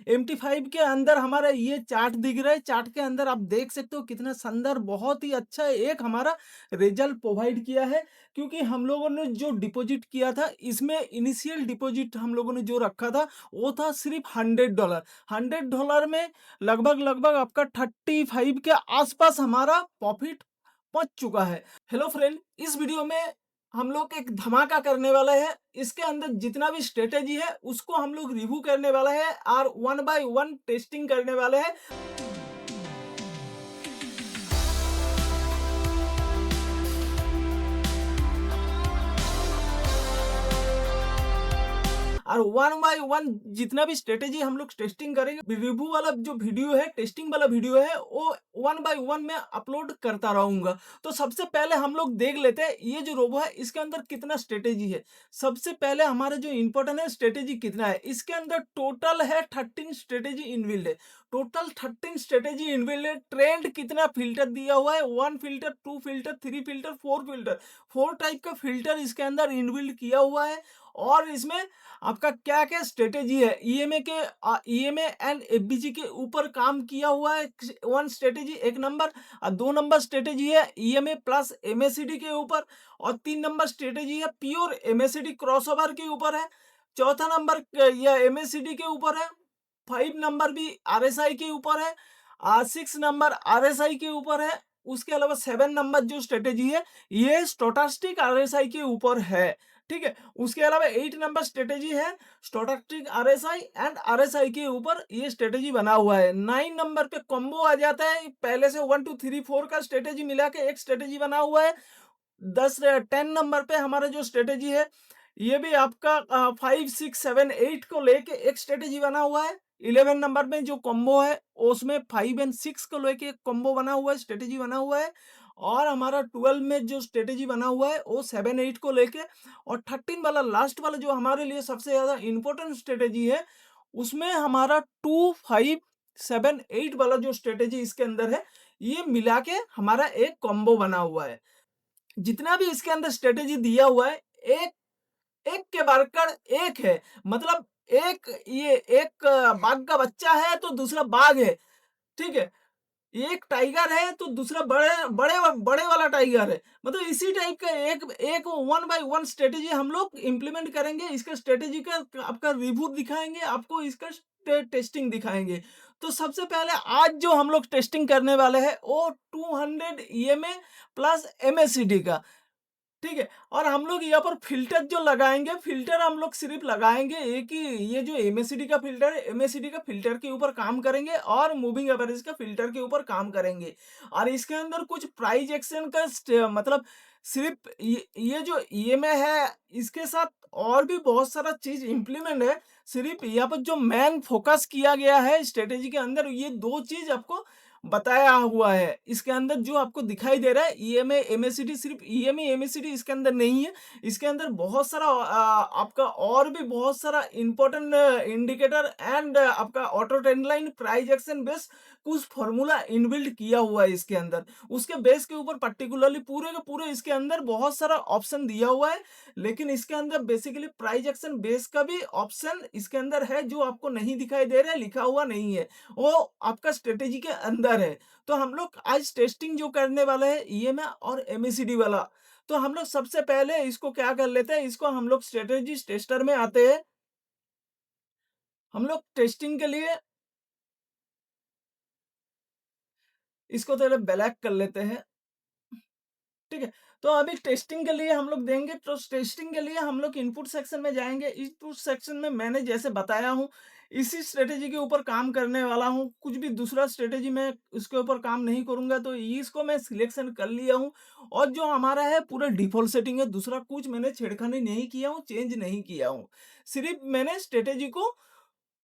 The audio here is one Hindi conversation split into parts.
MT5 के अंदर हमारा ये चार्ट दिख रहा है। चार्ट के अंदर आप देख सकते हो कितना सुंदर, बहुत ही अच्छा एक हमारा रिजल्ट प्रोवाइड किया है। क्योंकि हम लोगों ने जो डिपॉजिट किया था, इसमें इनिशियल डिपॉजिट हम लोगों ने जो रखा था वो था सिर्फ $100। $100 में लगभग आपका 35 के आसपास हमारा प्रॉफिट पहुंच चुका है। हेलो फ्रेंड, इस वीडियो में हम लोग एक धमाका करने वाला है। इसके अंदर जितना भी स्ट्रेटेजी है उसको हम लोग रिव्यू करने वाला है और वन बाय वन टेस्टिंग करने वाले हैं। और वन बाय वन जितना भी स्ट्रेटेजी हम लोग टेस्टिंग करेंगे, रिव्यू वाला जो वीडियो है, टेस्टिंग वाला वीडियो है, वो वन बाय वन में अपलोड करता रहूंगा। तो सबसे पहले हम लोग देख लेते हैं ये जो रोबो है इसके अंदर कितना स्ट्रेटेजी है। सबसे पहले हमारा जो इंपॉर्टेंट है स्ट्रेटेजी कितना है, इसके अंदर टोटल है 13 स्ट्रेटेजी इनबिल्ड है। टोटल 13 स्ट्रेटेजी इनबिल्ड है। ट्रेंड कितना फिल्टर दिया हुआ है, 1 filter, 2 filter, 3 filter, 4 filter, 4 type का फिल्टर इसके अंदर इनबिल्ड किया हुआ है। और इसमें आपका क्या क्या स्ट्रेटेजी है, ईएमए एंड एफबीजी के ऊपर काम किया हुआ है। वन स्ट्रेटेजी, एक नंबर। और 2 नंबर स्ट्रेटेजी है ईएमए प्लस एमएसीडी के ऊपर। और 3 नंबर स्ट्रेटेजी है प्योर एमएसीडी क्रॉसओवर के ऊपर है। चौथा नंबर यह एमएसीडी के ऊपर है। 5 नंबर भी आरएसआई के ऊपर है। 6 नंबर आरएसआई के ऊपर है। उसके अलावा 7 नंबर जो स्ट्रेटेजी है ये स्टोकास्टिक आरएसआई के ऊपर है। ठीक है। उसके अलावा 8 नंबर स्ट्रेटेजी है स्टोकास्टिक आरएसआई एंड आरएसआई के ऊपर ये स्ट्रेटेजी बना हुआ है। 9 नंबर पे कॉम्बो आ जाता है, पहले से 1 2 3 4 का स्ट्रेटेजी मिला के एक स्ट्रेटेजी बना हुआ है। 10 नंबर पे हमारा जो स्ट्रेटेजी है ये भी आपका 5 6 7 8 को लेके एक स्ट्रेटेजी बना हुआ है। 11 नंबर में जो कॉम्बो है उसमें 5 एंड 6 को लेके एक कॉम्बो बना हुआ है, स्ट्रेटेजी बना हुआ है। और हमारा 12 में जो स्ट्रेटेजी बना हुआ है वो 7 8 को लेके। और 13 वाला लास्ट वाला जो हमारे लिए सबसे ज्यादा इंपॉर्टेंट स्ट्रेटेजी है उसमें हमारा 2 5 7 8 वाला जो स्ट्रेटेजी इसके अंदर है ये मिला के हमारा एक कॉम्बो बना हुआ है। जितना भी इसके अंदर स्ट्रेटेजी दिया हुआ है एक एक के बरकर एक है। मतलब एक बाघ का बच्चा है तो दूसरा बाघ है। ठीक है। एक टाइगर है तो दूसरा बड़े बड़े बड़े वाला टाइगर है। मतलब इसी टाइप का एक एक वन बाय वन स्ट्रेटेजी हम लोग इंप्लीमेंट करेंगे। इसका स्ट्रेटेजी का आपका रिव्यू दिखाएंगे, आपको इसका टेस्टिंग दिखाएंगे। तो सबसे पहले आज जो हम लोग टेस्टिंग करने वाले हैं वो 200 ईएमए प्लस एमएसीडी का। ठीक है। और हम लोग यहाँ पर फ़िल्टर जो लगाएँगे, फ़िल्टर हम लोग सिर्फ़ लगाएँगे एक ही, ये जो एमएसीडी का फ़िल्टर है, एमएसीडी का फ़िल्टर के ऊपर काम करेंगे और मूविंग एवरेज का फ़िल्टर के ऊपर काम करेंगे। और इसके अंदर कुछ प्राइस एक्शन का मतलब सिर्फ़ ये जो ईएमए है, इसके साथ और भी बहुत सारा चीज़ इम्प्लीमेंट है। सिर्फ़ यहाँ पर जो मेन फ़ोकस किया गया है स्ट्रैटेजी के अंदर, ये 2 चीज़ आपको बताया हुआ है। इसके अंदर जो आपको दिखाई दे रहा है ईएमए एमएसीडी, सिर्फ ईएमए एमएसीडी इसके अंदर नहीं है। इसके अंदर बहुत सारा आपका और भी बहुत सारा इंपॉर्टेंट इंडिकेटर एंड आपका auto trend line price action base कुछ फॉर्मूला इनबिल्ट किया हुआ है इसके अंदर। उसके बेस के ऊपर पर्टिकुलरली पूरे के पूरे इसके अंदर बहुत सारा ऑप्शन दिया हुआ है। लेकिन इसके अंदर बेसिकली प्राइस एक्शन बेस का भी ऑप्शन इसके अंदर है जो आपको नहीं दिखाई दे रहा है, लिखा हुआ नहीं है, वो आपका स्ट्रेटेजी के अंदर है। तो हम लोग आज टेस्टिंग जो करने वाले हैं ईएमए और एमएसीडी वाला। तो हम लोग सबसे पहले इसको क्या कर लेते हैं, इसको हम लोग स्ट्रेटेजी टेस्टर में आते हैं। हम लोग टेस्टिंग के लिए इसको थोड़ा ब्लैक कर लेते हैं। ठीक है। तो अभी टेस्टिंग के लिए हम लोग देंगे, तो टेस्टिंग के लिए हम लोग इनपुट सेक्शन में जाएंगे। इनपुट सेक्शन में मैंने जैसे बताया हूँ इसी स्ट्रेटेजी के ऊपर काम करने वाला हूँ। कुछ भी दूसरा स्ट्रेटेजी में उसके ऊपर काम नहीं करूंगा। तो इसको मैं सिलेक्शन कर लिया हूँ। और जो हमारा है पूरा डिफॉल्ट सेटिंग है, दूसरा कुछ मैंने छेड़खानी नहीं किया हूँ, चेंज नहीं किया हूँ। सिर्फ मैंने स्ट्रेटेजी को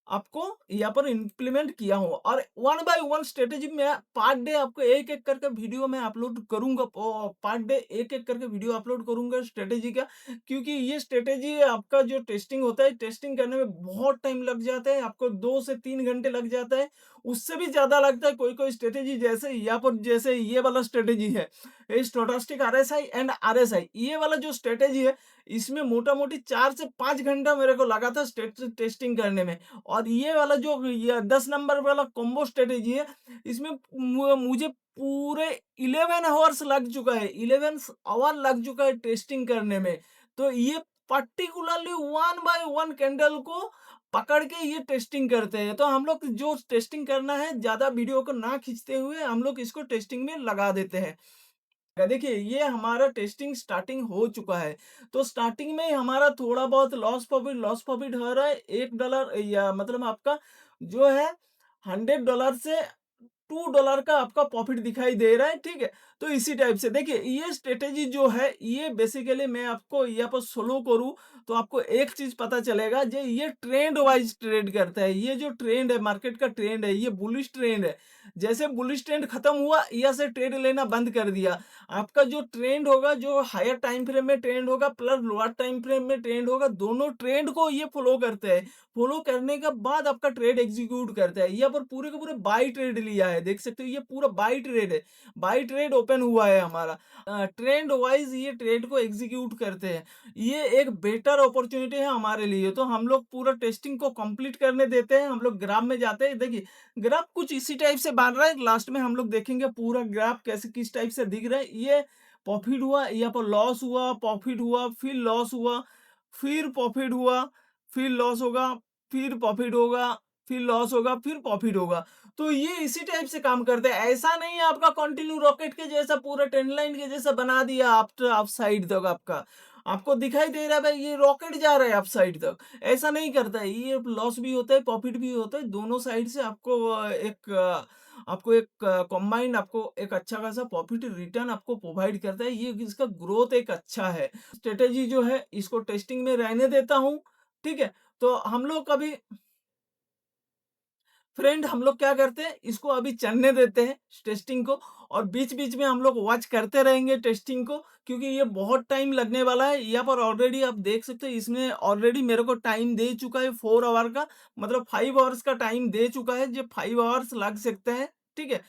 आपको यहाँ पर इम्प्लीमेंट किया हूँ। और वन बाय वन स्ट्रेटेजी में पार्ट डे आपको एक एक करके वीडियो में अपलोड करूंगा। पार्ट डे एक एक करके वीडियो अपलोड करूंगा स्ट्रेटेजी का। क्योंकि ये स्ट्रेटेजी आपका जो टेस्टिंग होता है, टेस्टिंग करने में बहुत टाइम लग जाता है, आपको 2 से 3 घंटे लग जाता है, उससे भी ज्यादा लगता है। कोई कोई स्ट्रेटेजी जैसे यहाँ पर जैसे ये वाला स्ट्रेटेजी है स्टोकास्टिक आरएसआई एंड आरएसआई, ये वाला जो स्ट्रेटेजी है इसमें मोटा-मोटी 4 से 5 घंटा मेरे को लगा था टेस्टिंग करने में। और ये वाला जो ये 10 नंबर वाला कॉम्बो स्ट्रैटेजी है, इसमें मुझे पूरे 11 हॉर्स लग चुका है, 11 आवर लग चुका है टेस्टिंग करने में। तो ये particularly one by one candle को पकड़ के ये टेस्टिंग करते हैं। तो हम लोग जो टेस्टिंग करना है, ज़्यादा वीडियो को ना खींचते हुए हम लोग इसको टेस्टिंग में लगा देते हैं। देखिए, ये हमारा टेस्टिंग स्टार्टिंग हो चुका है। तो स्टार्टिंग में ही हमारा थोड़ा बहुत लॉस प्रॉफिट हो रहा है। $1 या मतलब आपका जो है $100 से $2 का आपका प्रॉफिट दिखाई दे रहा है, ठीक है? तो इसी टाइप से देखिए, ये स्ट्रैटेजी जो है, ये बेसिकली मैं आपको यहाँ पर सोलो करूँ तो आपको एक चीज़ पता चलेगा, जे ये ट्रेंड वाइज़ ट्रेड करता है। ये जो ट्रेंड है, मार्केट का ट्रेंड है, ये बुलिश ट्रेंड है। जैसे बुलिश ट्रेंड खत्म हुआ, यहाँ से ट्रेड लेना बंद कर दिया। आपका जो ट्रेंड होगा, जो हायर टाइम फ्रेम में ट्रेंड होगा प्लस लोअर टाइम फ्रेम में ट्रेंड होगा, दोनों ट्रेंड को ये फॉलो करते हैं। फॉलो करने के बाद आपका ट्रेड एग्जीक्यूट करता है। यहाँ पर पूरे के पूरे बाई ट्रेड लिया है, देख सकते हो ये पूरा बाई ट्रेड है। बाई ट्रेड ओपन हुआ है हमारा। ट्रेंड वाइज ये ट्रेड को एग्जीक्यूट करते हैं। ये एक बेटर अपॉर्चुनिटी है हमारे लिए। तो हम लोग पूरा टेस्टिंग को कंप्लीट करने देते हैं। हम लोग ग्राफ में जाते हैं। देखिए, ग्राफ कुछ इसी टाइप से बन रहा है। लास्ट में हम लोग देखेंगे पूरा ग्राफ कैसे किस टाइप से दिख रहा है। ये प्रॉफिट हुआ, यहाँ पर लॉस हुआ, प्रॉफिट हुआ, फिर लॉस हुआ, फिर प्रॉफिट हुआ, फिर लॉस होगा, फिर प्रॉफिट होगा, फिर लॉस होगा, फिर प्रॉफिट होगा। तो ये इसी टाइप से काम करते हैं। ऐसा नहीं है आपका कंटिन्यू रॉकेट के जैसा पूरा ट्रेंड लाइन के जैसा बना दिया अप साइड तक आपका। आपको दिखाई दे रहा है भाई ये रॉकेट जा रहा है अप साइड तक। ऐसा नहीं करता है। ये लॉस भी होता है, प्रॉफिट भी होता है। दोनों साइड से आपको एक कंबाइंड आपको एक अच्छा खासा प्रॉफिट रिटर्न आपको प्रोवाइड करता है। ये इसका ग्रोथ एक अच्छा है। स्ट्रेटेजी जो है इसको टेस्टिंग में रहने देता हूँ, ठीक है? तो हम लोग कभी फ्रेंड हम लोग क्या करते हैं, इसको अभी चलने देते हैं टेस्टिंग को, और बीच-बीच में हम लोग वॉच करते रहेंगे टेस्टिंग को, क्योंकि ये बहुत टाइम लगने वाला है। यहाँ पर ऑलरेडी आप देख सकते हो, इसमें ऑलरेडी मेरे को टाइम दे चुका है 4 आवर का, मतलब 5 आवर्स का टाइम दे चुका है। जो 5 आवर्स लग सकते हैं, ठीक है?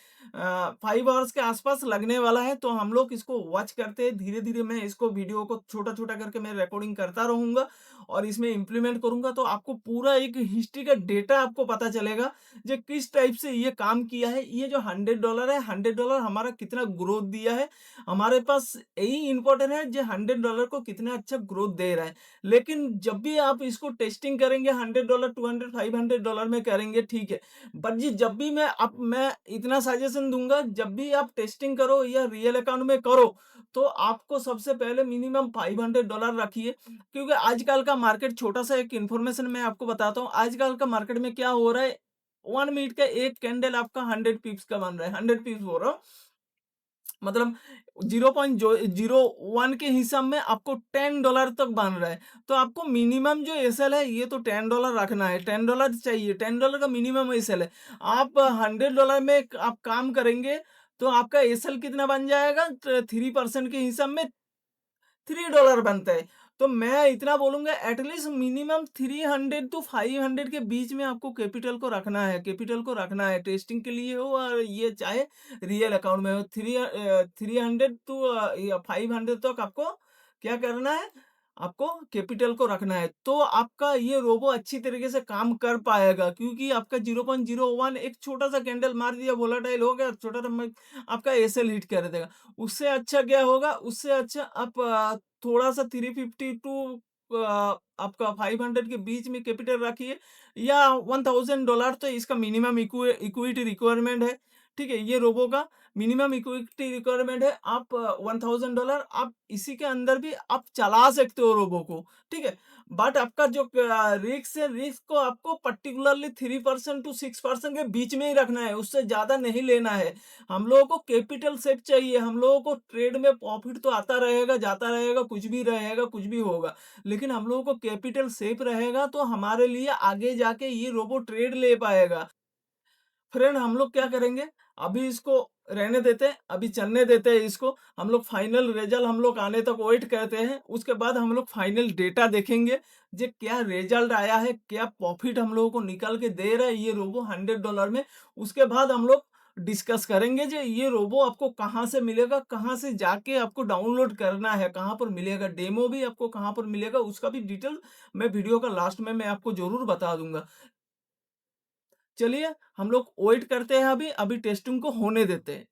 5 आवर्स के आसपास लगने वाला है। तो हम लोग इसको वॉच करते हैं। धीरे-धीरे मैं इसको वीडियो को छोटा-छोटा करके मैं रिकॉर्डिंग करता रहूँगा और इसमें इम्प्लीमेंट करूँगा। तो आपको पूरा एक हिस्ट्री का डेटा आपको पता चलेगा, जो किस टाइप से ये काम किया है। ये जो $100 है, $100 हमारा कितना ग्रोथ दिया है, हमारे पास यही इम्पोर्टेंट है, जो $100 को कितना अच्छा ग्रोथ दे रहा है। लेकिन जब भी आप इसको टेस्टिंग करेंगे $100, 200, $500 में करेंगे, ठीक है। बट जी जब भी मैं इतना सजेशन दूँगा, जब भी आप टेस्टिंग करो या रियल अकाउंट में करो, तो आपको सबसे पहले मिनिमम $500 रखिए। क्योंकि आजकल का मार्केट, छोटा-सा एक इन्फॉर्मेशन मैं आपको बताता हूँ। आजकल का मार्केट में क्या हो रहा है, 1 मिनट का एक कैंडल आपका 100 पिप्स का बन रहा है। 100 पिप्स बोल रहा हूँ, मतलब 0.01 के हिसाब में आपको $10 तक बन रहा है। तो आपको मिनिमम जो एसएल है, ये तो $10 रखना है, $10 चाहिए, $10 का मिनिमम एसएल है। आप $100 में आप काम करेंगे, तो आपका एसएल कितना बन जाएगा? 3% के हिसाब में $3 बनता है। तो मैं इतना बोलूँगा, एटलीस्ट मिनिमम 300 टू 500 के बीच में आपको कैपिटल को रखना है, टेस्टिंग के लिए हो और ये चाहे रियल अकाउंट में हो। 300 टू या 500 तक आपको क्या करना है? आपको कैपिटल को रखना है। तो आपका ये रोबो अच्छी तरीके से काम कर पाएगा, क्योंकि आपका 0.01 एक छोटा-सा कैंडल मार दिया, वोलेटाइल हो गया, छोटा-सा में आपका एसएल हिट कर देगा। उससे अच्छा क्या होगा? उससे अच्छा आप थोड़ा-सा 350 टू आपका 500 के बीच में कैपिटल रखिए, या $1000 तो इसका मिनिमम इक्विटी रिक्वायरमेंट है। ठीक है? ये रोबो का मिनिमम इक्विटी रिक्वायरमेंट है। आप $1000 आप इसी के अंदर भी आप चला सकते हो रोबो को, ठीक है? बट आपका जो रिस्क है, रिस्क को आपको पर्टिकुलरली 3% टू 6% के बीच में ही रखना है, उससे ज़्यादा नहीं लेना है। हम लोगों को कैपिटल सेफ चाहिए। हम लोगों को ट्रेड में प्रॉफिट तो आता रहेगा, जाता रहेगा, कुछ भी रहेगा, कुछ भी होगा। लेकिन हम लोगों को कैपिटल सेफ रहेगा, तो हमारे लिए आगे जाके ये रोबो ट्रेड ले पाएगा। फ्रेंड हम लोग क्या करेंगे, अभी इसको रहने देते हैं, अभी चलने देते हैं इसको। हम लोग फाइनल रिजल्ट हम लोग आने तक वेट करते हैं। उसके बाद हम लोग फाइनल डेटा देखेंगे, जे क्या रिजल्ट आया है, क्या प्रॉफिट हम लोगों को निकाल के दे रहा है ये रोबो $100 में। उसके बाद हम लोग डिस्कस करेंगे जे ये रोबो आपको कहाँ से मिलेगा, कहाँ से जाके आपको डाउनलोड करना है, कहाँ पर मिलेगा, डेमो भी आपको कहाँ पर मिलेगा, उसका भी डिटेल मैं वीडियो का लास्ट में मैं आपको ज़रूर बता दूँगा। चलिए हम लोग वेट करते हैं अभी, अभी टेस्टिंग को होने देते हैं।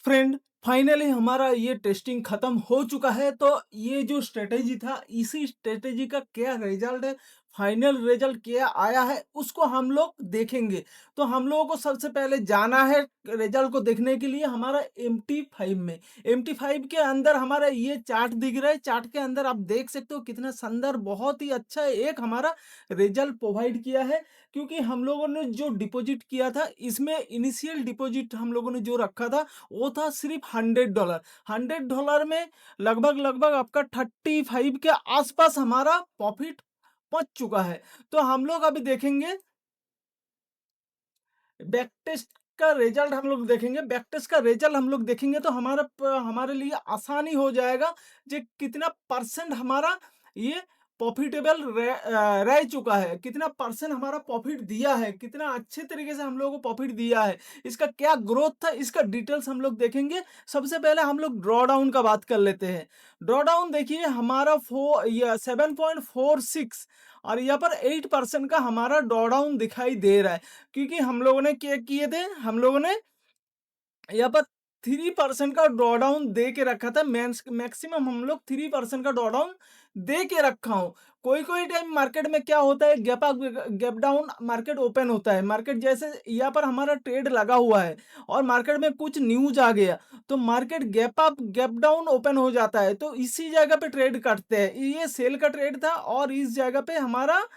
फ्रेंड फाइनली हमारा ये टेस्टिंग खत्म हो चुका है। तो ये जो स्ट्रेटेजी था, इसी स्ट्रेटेजी का क्या रिजल्ट है, फाइनल रिजल्ट क्या आया है, उसको हम लोग देखेंगे। तो हम लोगों को सबसे पहले जाना है रिजल्ट को देखने के लिए हमारा MT5 में। MT5 के अंदर हमारा ये चार्ट दिख रहा है। चार्ट के अंदर आप देख सकते हो कितना सुंदर, बहुत ही अच्छा एक हमारा रिजल्ट प्रोवाइड किया है। क्योंकि हम लोगों ने जो डिपॉजिट किया था, इसमें इनिशियल डिपॉजिट हम लोगों ने जो रखा था वो था सिर्फ $100। $100 में लगभग लगभग आपका 35 के आसपास हमारा प्रॉफिट पहुंच चुका है। तो हम लोग अभी देखेंगे बैक टेस्ट का रिजल्ट, हम लोग देखेंगे बैक टेस्ट का रिजल्ट हम लोग देखेंगे तो हमारे लिए आसानी हो जाएगा जे कितना परसेंट हमारा ये प्रॉफिटेबल रह चुका है, कितना परसेंट हमारा प्रॉफिट दिया है, कितना अच्छे तरीके से हम लोगों को प्रॉफिट दिया है, इसका क्या ग्रोथ था, इसका डिटेल्स हम लोग देखेंगे। सबसे पहले हम लोग ड्रॉ डाउन का बात कर लेते हैं। ड्रॉ डाउन देखिए हमारा 7.46 और यहाँ पर 8% का हमारा ड्रॉ डाउन दिखाई दे रहा है। क्योंकि हम लोगों ने क्या किए थे, हम लोगों ने यहाँ पर 3% का ड्रॉ डाउन दे के रखा था। मैक्सिमम हम लोग 3% का ड्रॉ डाउन दे के रखा हूँ। कोई कोई टाइम मार्केट में क्या होता है, gap up gap down market open होता है। मार्केट जैसे यहाँ पर हमारा ट्रेड लगा हुआ है और मार्केट में कुछ न्यूज आ गया तो market gap up gap down open हो जाता है। तो इसी जगह पे ट्रेड करते हैं। ये सेल का ट्रेड था और इस जगह पे हमारा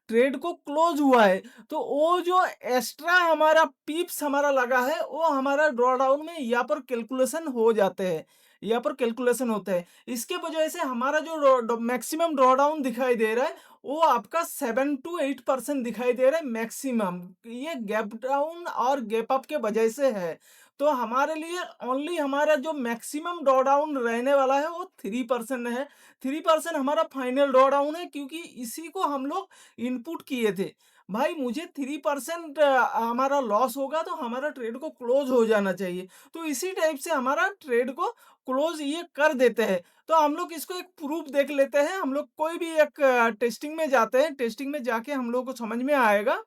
ट्रेड को क्लोज हुआ है। तो वो जो एक्स्ट्रा हमारा पिप्स हमारा लगा है वो हमारा ड्रॉ डाउन में यहाँ पर कैलकुलेशन हो जाते हैं, यहाँ पर कैलकुलेशन होता है। इसके वजह से हमारा जो मैक्सिमम ड्रॉ डाउन दिखाई दे रहा है वो आपका 7 to 8% दिखाई दे रहा है मैक्सिमम। ये गैप डाउन और गैप अप के वजह से है। तो हमारे लिए ओनली हमारा जो मैक्सिमम ड्रॉ डाउन रहने वाला है वो 3% है। 3% हमारा फाइनल ड्रॉ डाउन है, क्योंकि इसी को हम लोग इनपुट किए थे। भाई मुझे 3% हमारा लॉस होगा तो हमारा ट्रेड को क्लोज हो जाना चाहिए। तो इसी टाइप से हमारा ट्रेड को क्लोज ये कर देते हैं। तो हम लोग इसको एक प्रूफ देख लेते हैं। हम लोग कोई भी एक टेस्टिंग में जाते हैं, टेस्टिंग में जाके हम लोग को समझ में आएगा।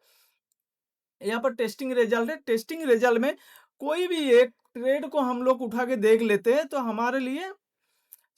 यहाँ पर टेस्टिंग रिजल्ट है। टेस्टिंग रिजल्ट में कोई भी एक ट्रेड को हम लोग उठा के देख लेते हैं तो हमारे लिए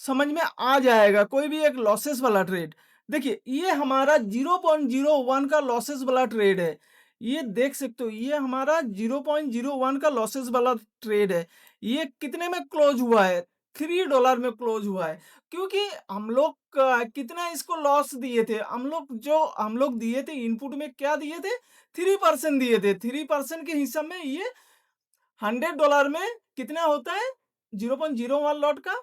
समझ में आ जाएगा। कोई भी एक लॉसेस वाला ट्रेड, देखिए, ये हमारा 0.01 का लॉसेस वाला ट्रेड है। ये देख सकते हो, ये हमारा 0.01 का लॉसेस वाला ट्रेड है। ये कितने में क्लोज़ हुआ है? $3 में क्लोज़ हुआ है। क्योंकि हम लोग कितना इसको लॉस दिए थे? हम लोग दिए थे इनपुट में क्या दिए थे? 3% दिए थे। 3% के हिसाब में ये $100 में कितना होता है? 0.01 लॉट का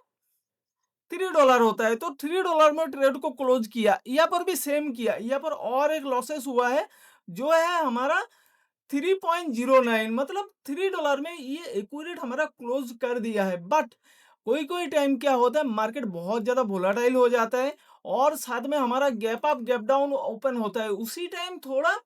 $3 होता है, तो $3 में ट्रेड को क्लोज किया। यहाँ पर भी सेम किया, यहाँ पर और एक लॉसेस हुआ है, जो है हमारा 3.09, मतलब $3 में ये एक्यूरेट हमारा क्लोज कर दिया है। बट कोई-कोई टाइम क्या होता है, मार्केट बहुत ज़्यादा वोलेटाइल हो जाता है और साथ में हमारा gap up, gap down open होता है। उसी टाइम थोड़ा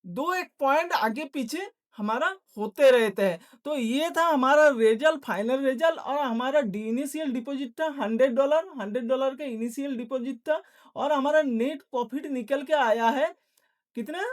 2-1 पॉइंट आगे-पीछे हमारा होते रहते हैं। तो ये था हमारा रिज़ल्ट, फाइनल रिज़ल्ट, और हमारा इनिशियल डिपॉज़िट था $100, $100 का इनिशियल डिपॉज़िट था और हमारा नेट प्रॉफ़िट निकल के आया है कितना?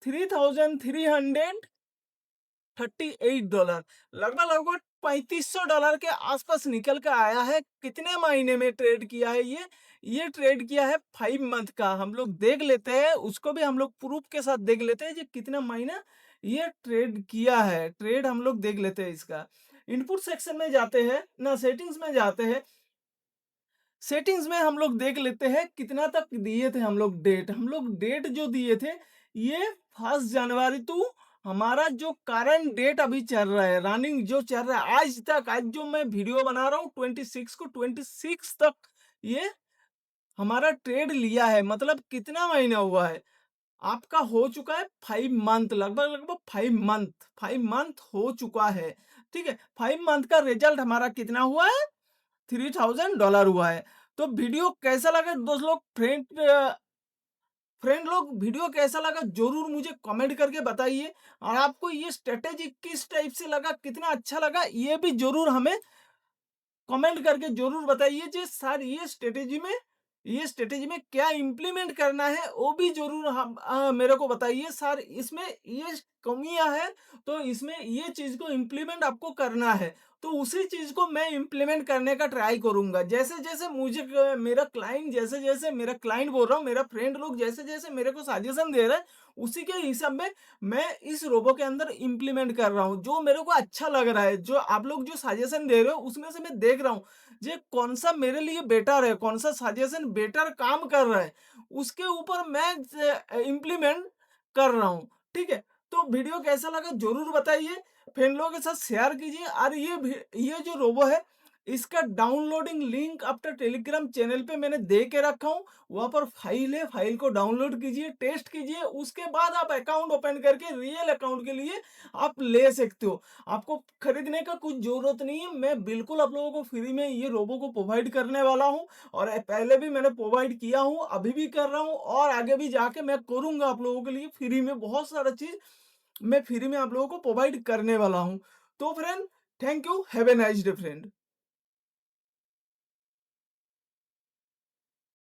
$3,338, लगभग-लगभग $3,500 के आस-पास निकल के आया है। कितने महीने में ट्रेड किया है ये? ये ट्रेड किया है 5 मंथ का। हम लोग देख लेते हैं, उसको भी हम लोग प्रूफ के साथ देख लेते हैं, ये कितना महीना ये ट्रेड किया है। ट्रेड हम लोग देख लेते हैं इसका। इनपुट सेक्शन में जाते हैं ना, सेटिंग्स में जाते हैं। सेटिंग्स में हम लोग देख लेते हैं कितना तक दिए थे हम लोग डेट। हम लोग डेट जो दिए थे, ये 1 जनवरी टू हमारा जो करंट डेट अभी चल रहा है, रनिंग जो चल रहा है आज तक, आज जो मैं वीडियो बना रहा हूँ 26 को, 26 तक ये हमारा ट्रेड लिया है। मतलब कितना महीना हुआ है? आपका हो चुका है 5 मंथ, लगभग-लगभग 5 मंथ हो चुका है। ठीक है? 5 मंथ का रिजल्ट हमारा कितना हुआ है? $3,000 हुआ है। तो वीडियो कैसा लगा दोस्त लोग, फ्रेंड लोग, वीडियो कैसा लगा ज़रूर मुझे कमेंट करके बताइए, और आपको ये स्ट्रैटेजी किस टाइप से लगा, कितना अच्छा लगा, ये भी ज़रूर हमें कमेंट करके ज़रूर बताइए। जी सर, ये स्ट्रैटेजी में क्या इम्प्लीमेंट करना है, वो भी ज़रूर मेरे को बताइए। सर, इसमें ये कमियाँ हैं, तो इसमें ये चीज़ को इम्प्लीमेंट आपको करना है, तो उसी चीज़ को मैं इम्प्लीमेंट करने का ट्राई करूँगा। जैसे-जैसे मुझे जैसे-जैसे मेरा क्लाइंट बोल रहा हूँ, मेरा फ्रेंड लोग जैसे-जैसे मेरे को सजेशन दे रहा है, उसी के हिसाब में मैं इस रोबो के अंदर इम्प्लीमेंट कर रहा हूँ। जो मेरे को अच्छा लग रहा है, जो आप लोग जो सजेशन दे रहे हो, उसमें से मैं देख रहा हूँ, जे कौन-सा मेरे लिए बेटर है, कौन-सा सजेशन बेटर काम कर रहा है, उसके ऊपर मैं इम्प्लीमेंट कर रहा हूँ। ठीक है? तो वीडियो कैसा लगा ज़रूर बताइए, फ्रेंड लोगों के साथ शेयर कीजिए, और ये जो रोबो है, इसका डाउनलोडिंग लिंक अपने टेलीग्राम चैनल पे मैंने दे के रखा हूँ। वहाँ पर फाइल है, फाइल को डाउनलोड कीजिए, टेस्ट कीजिए, उसके बाद आप अकाउंट ओपन करके रियल अकाउंट के लिए आप ले सकते हो। आपको खरीदने का कुछ ज़रूरत नहीं है, मैं बिल्कुल आप लोगों को फ्री में ये रोबो को प्रोवाइड करने वाला हूँ, और पहले भी मैंने प्रोवाइड किया हूँ, अभी भी कर रहा हूँ, और आगे भी जाके मैं करूँगा आप लोगों के लिए फ्री में। बहुत सारा चीज़ मैं फ्री में आप लोगों को प्रोवाइड करने वाला हूँ। तो friend, thank you, have a nice day friend.